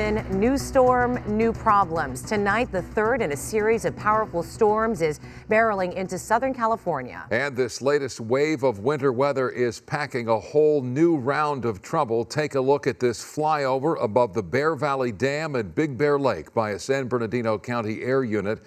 7, new storm, new problems. Tonight, the third in a series of powerful storms is barreling into Southern California. And this latest wave of winter weather is packing a whole new round of trouble. Take a look at this flyover above the Bear Valley Dam and Big Bear Lake by a San Bernardino County air unit.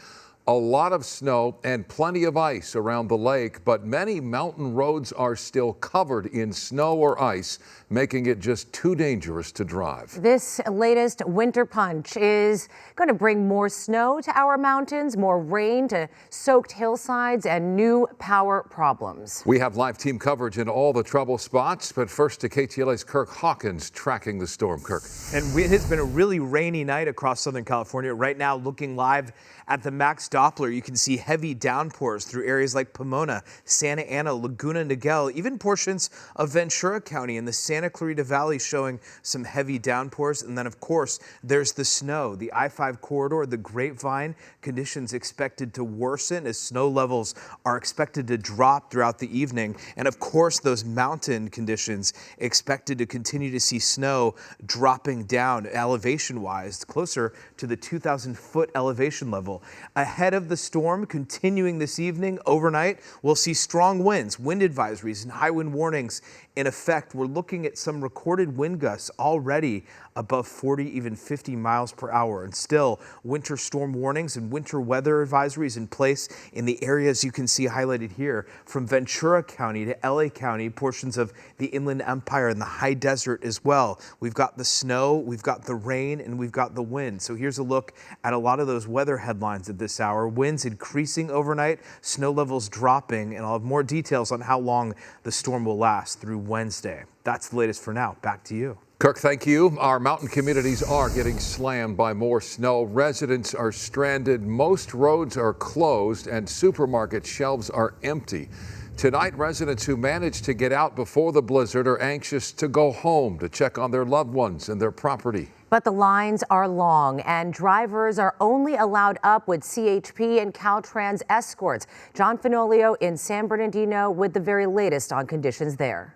A lot of snow and plenty of ice around the lake, but many mountain roads are still covered in snow or ice, making it just too dangerous to drive. This latest winter punch is going to bring more snow to our mountains, more rain to soaked hillsides, and new power problems. We have live team coverage in all the trouble spots, but first to KTLA's Kirk Hawkins tracking the storm. Kirk. And it has been a really rainy night across Southern California. Right now, looking live at the Max Doppler, you can see heavy downpours through areas like Pomona, Santa Ana, Laguna Niguel, even portions of Ventura County and the Santa Clarita Valley showing some heavy downpours. And then, of course, there's the snow, the I-5 corridor, the Grapevine, conditions expected to worsen as snow levels are expected to drop throughout the evening. And, of course, those mountain conditions expected to continue to see snow dropping down elevation-wise closer to the 2,000-foot elevation level. Ahead of the storm continuing this evening, overnight, we'll see strong winds, wind advisories, and high wind warnings in effect. We're looking at some recorded wind gusts already above 40, even 50 miles per hour. And still, winter storm warnings and winter weather advisories in place in the areas you can see highlighted here, from Ventura County to LA County, portions of the Inland Empire and the high desert as well. We've got the snow, we've got the rain, and we've got the wind. So here's a look at a lot of those weather headlines at this hour. Winds increasing overnight, snow levels dropping, and I'll have more details on how long the storm will last through Wednesday. That's the latest for now. Back to you. Kirk, thank you. Our mountain communities are getting slammed by more snow. Residents are stranded. Most roads are closed and supermarket shelves are empty. Tonight, residents who managed to get out before the blizzard are anxious to go home to check on their loved ones and their property. But the lines are long and drivers are only allowed up with CHP and Caltrans escorts. John Fenolio in San Bernardino with the very latest on conditions there.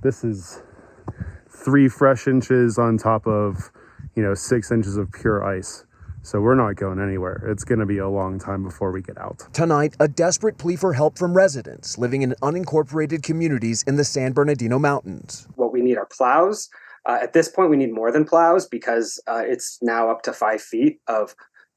This is 3 fresh inches on top of, 6 inches of pure ice. So we're not going anywhere. It's going to be a long time before we get out. Tonight, a desperate plea for help from residents living in unincorporated communities in the San Bernardino Mountains. What we need are plows. At this point, we need more than plows because it's now up to 5 feet of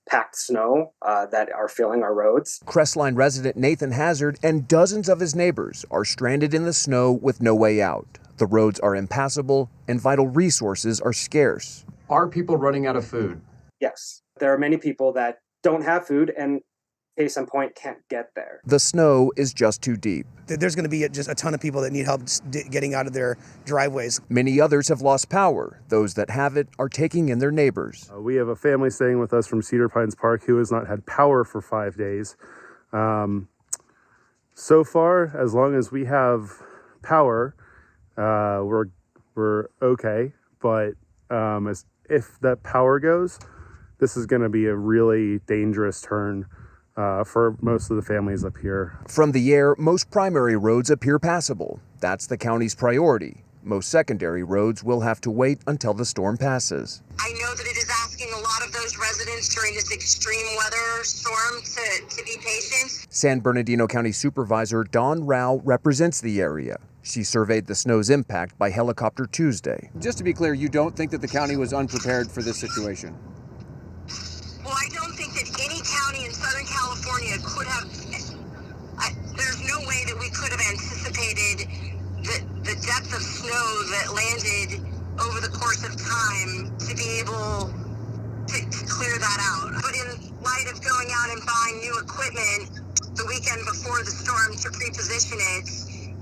packed snow that are filling our roads. Crestline resident Nathan Hazard and dozens of his neighbors are stranded in the snow with no way out. The roads are impassable and vital resources are scarce. Are people running out of food? Yes. There are many people that don't have food and, case in point, can't get there. The snow is just too deep. There's going to be just a ton of people that need help getting out of their driveways. Many others have lost power. Those that have it are taking in their neighbors. We have a family staying with us from Cedar Pines Park who has not had power for 5 days. So far, as long as we have power, we're okay. But if that power goes, this is going to be a really dangerous turn for most of the families up here. From the air, most primary roads appear passable. That's the county's priority. Most secondary roads will have to wait until the storm passes. I know that it is asking a lot of those residents during this extreme weather storm to be patient. San Bernardino County Supervisor Dawn Rao represents the area. She surveyed the snow's impact by helicopter Tuesday. Just to be clear, you don't think that the county was unprepared for this situation? Well, I don't think that any county in Southern California could have, there's no way that we could have anticipated the depth of snow that landed over the course of time to be able to clear that out. But in light of going out and buying new equipment the weekend before the storm to pre-position it,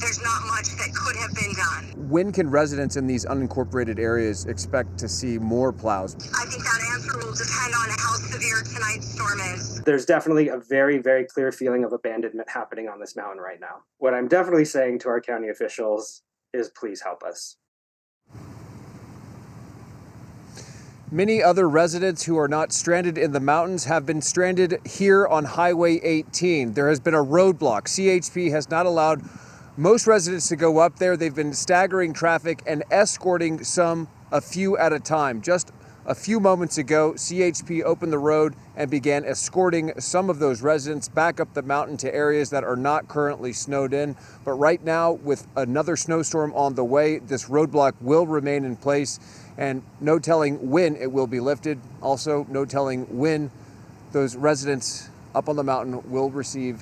there's not much that could have been done. When can residents in these unincorporated areas expect to see more plows? I think that answer will depend on how severe tonight's storm is. There's definitely a very, very clear feeling of abandonment happening on this mountain right now. What I'm definitely saying to our county officials is please help us. Many other residents who are not stranded in the mountains have been stranded here on Highway 18. There has been a roadblock. CHP has not allowed most residents to go up there. They've been staggering traffic and escorting a few at a time. Just A few moments ago, CHP opened the road and began escorting some of those residents back up the mountain to areas that are not currently snowed in. But right now, with another snowstorm on the way, this roadblock will remain in place, and no telling when it will be lifted. Also, no telling when those residents up on the mountain will receive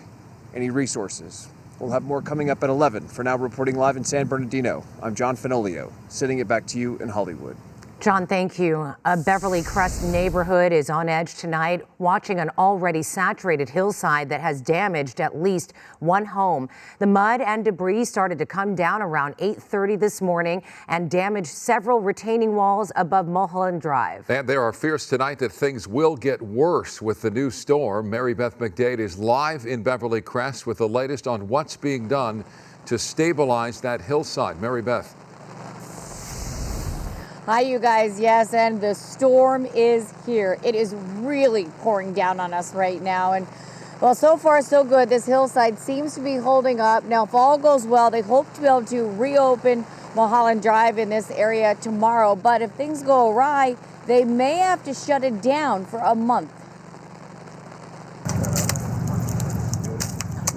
any resources. We'll have more coming up at 11. For now, reporting live in San Bernardino, I'm John Fenolio, sending it back to you in Hollywood. John, thank you. A Beverly Crest neighborhood is on edge tonight, watching an already saturated hillside that has damaged at least one home. The mud and debris started to come down around 8:30 this morning and damaged several retaining walls above Mulholland Drive. And there are fears tonight that things will get worse with the new storm. Mary Beth McDade is live in Beverly Crest with the latest on what's being done to stabilize that hillside. Mary Beth. Hi, you guys. Yes, and the storm is here. It is really pouring down on us right now. And well, so far, so good. This hillside seems to be holding up. Now, if all goes well, they hope to be able to reopen Mulholland Drive in this area tomorrow. But if things go awry, they may have to shut it down for a month.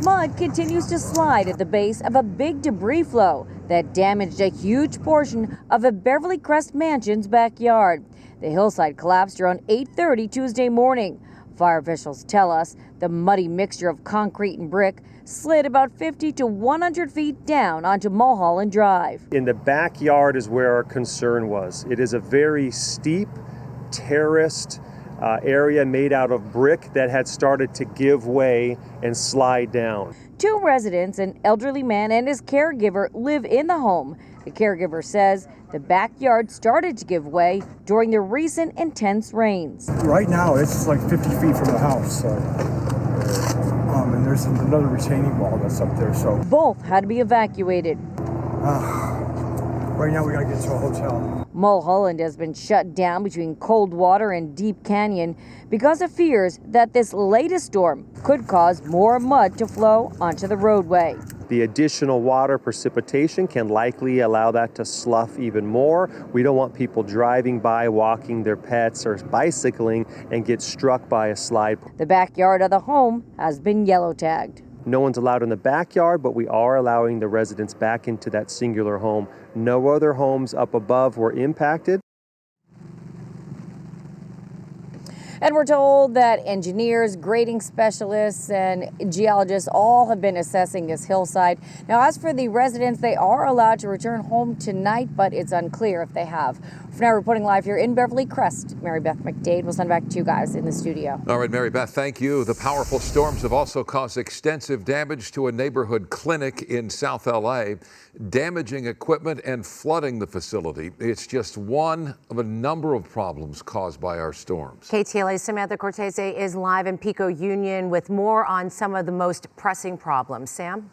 Mud continues to slide at the base of a big debris flow that damaged a huge portion of a Beverly Crest mansion's backyard. The hillside collapsed around 8:30 Tuesday morning. Fire officials tell us the muddy mixture of concrete and brick slid about 50 to 100 feet down onto Mulholland Drive. In the backyard is where our concern was. It is a very steep, terraced area made out of brick that had started to give way and slide down. Two residents, an elderly man and his caregiver, live in the home. The caregiver says the backyard started to give way during the recent intense rains. Right now, it's like 50 feet from the house. And there's another retaining wall that's up there. So both had to be evacuated. Right now, we got to get to a hotel. Mulholland has been shut down between Coldwater and Deep Canyon because of fears that this latest storm could cause more mud to flow onto the roadway. The additional water precipitation can likely allow that to slough even more. We don't want people driving by, walking their pets, or bicycling and get struck by a slide. The backyard of the home has been yellow tagged. No one's allowed in the backyard, but we are allowing the residents back into that singular home. No other homes up above were impacted. And we're told that engineers, grading specialists, and geologists all have been assessing this hillside. Now, as for the residents, they are allowed to return home tonight, but it's unclear if they have. For now, reporting live here in Beverly Crest, Mary Beth McDade. We'll send back to you guys in the studio. All right, Mary Beth, thank you. The powerful storms have also caused extensive damage to a neighborhood clinic in South LA, damaging equipment and flooding the facility. It's just one of a number of problems caused by our storms. KTLA's Samantha Cortese is live in Pico Union with more on some of the most pressing problems. Sam?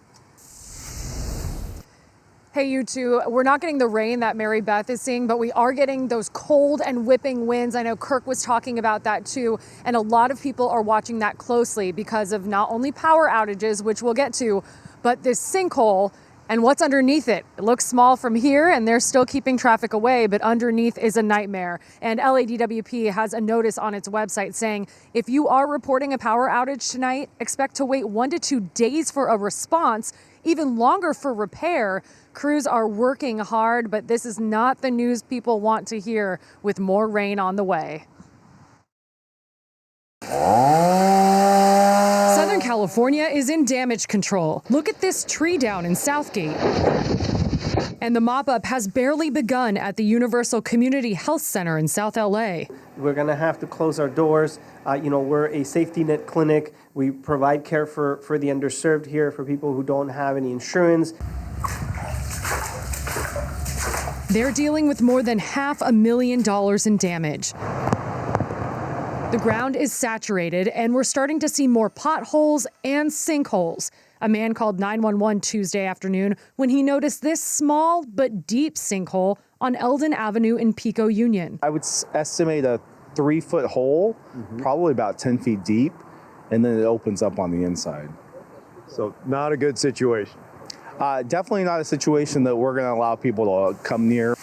Hey, you two, we're not getting the rain that Mary Beth is seeing, but we are getting those cold and whipping winds. I know Kirk was talking about that too, and a lot of people are watching that closely because of not only power outages, which we'll get to, but this sinkhole and what's underneath it. It looks small from here, and they're still keeping traffic away, but underneath is a nightmare. And LADWP has a notice on its website saying, if you are reporting a power outage tonight, expect to wait 1 to 2 days for a response, even longer for repair. Crews are working hard, but this is not the news people want to hear with more rain on the way. Southern California is in damage control. Look at this tree down in Southgate. And the mop-up has barely begun at the Universal Community Health Center in South LA. We're going to have to close our doors. We're a safety net clinic. We provide care for the underserved here, for people who don't have any insurance. They're dealing with more than $500,000 in damage. The ground is saturated, and we're starting to see more potholes and sinkholes. A man called 911 Tuesday afternoon when he noticed this small but deep sinkhole on Eldon Avenue in Pico Union. I would estimate a 3-foot hole, probably about 10 feet deep, and then it opens up on the inside. So not a good situation. Definitely not a situation that we're going to allow people to come near.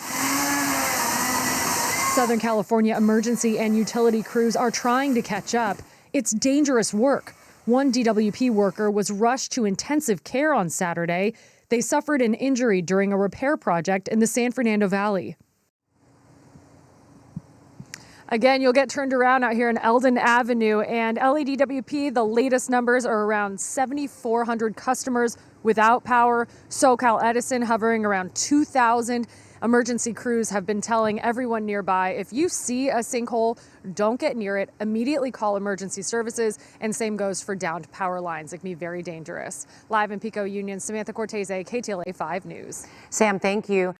Southern California emergency and utility crews are trying to catch up. It's dangerous work. One DWP worker was rushed to intensive care on Saturday. They suffered an injury during a repair project in the San Fernando Valley. Again, you'll get turned around out here in Eldon Avenue, and LADWP, the latest numbers are around 7,400 customers without power. SoCal Edison hovering around 2,000. Emergency crews have been telling everyone nearby, if you see a sinkhole, don't get near it. Immediately call emergency services, and same goes for downed power lines. It can be very dangerous. Live in Pico Union, Samantha Cortese, KTLA 5 News. Sam, thank you.